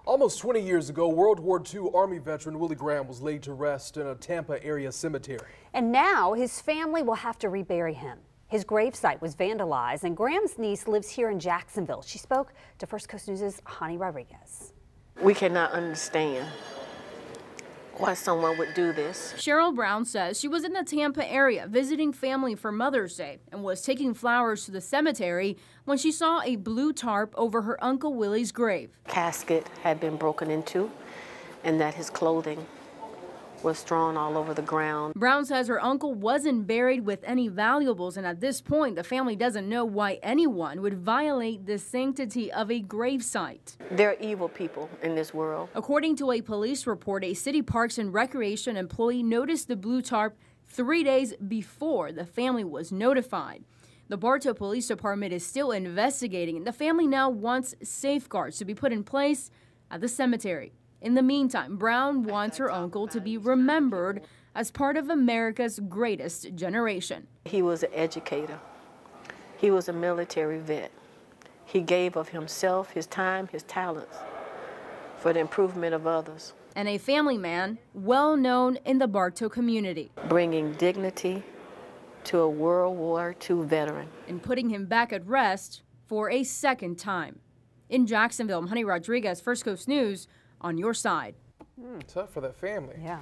Almost 20 years ago, World War II Army veteran Willie Graham was laid to rest in a Tampa area cemetery. And now his family will have to rebury him. His gravesite was vandalized, and Graham's niece lives here in Jacksonville. She spoke to First Coast News' Janny Rodriguez. We cannot understand why someone would do this. Cheryl Brown says she was in the Tampa area visiting family for Mother's Day and was taking flowers to the cemetery when she saw a blue tarp over her Uncle Willie's grave. Casket had been broken into and that his clothing was strewn all over the ground. Brown says her uncle wasn't buried with any valuables, and at this point the family doesn't know why anyone would violate the sanctity of a gravesite. There are evil people in this world. According to a police report, a city parks and recreation employee noticed the blue tarp 3 days before the family was notified. The Bartow Police Department is still investigating, and the family now wants safeguards to be put in place at the cemetery. In the meantime, Brown wants her uncle to be remembered as part of America's greatest generation. He was an educator. He was a military vet. He gave of himself, his time, his talents for the improvement of others. And a family man well known in the Bartow community. Bringing dignity to a World War II veteran. And putting him back at rest for a second time. In Jacksonville, I'm Janny Rodriguez, First Coast News, on your side. Tough for that family. Yeah.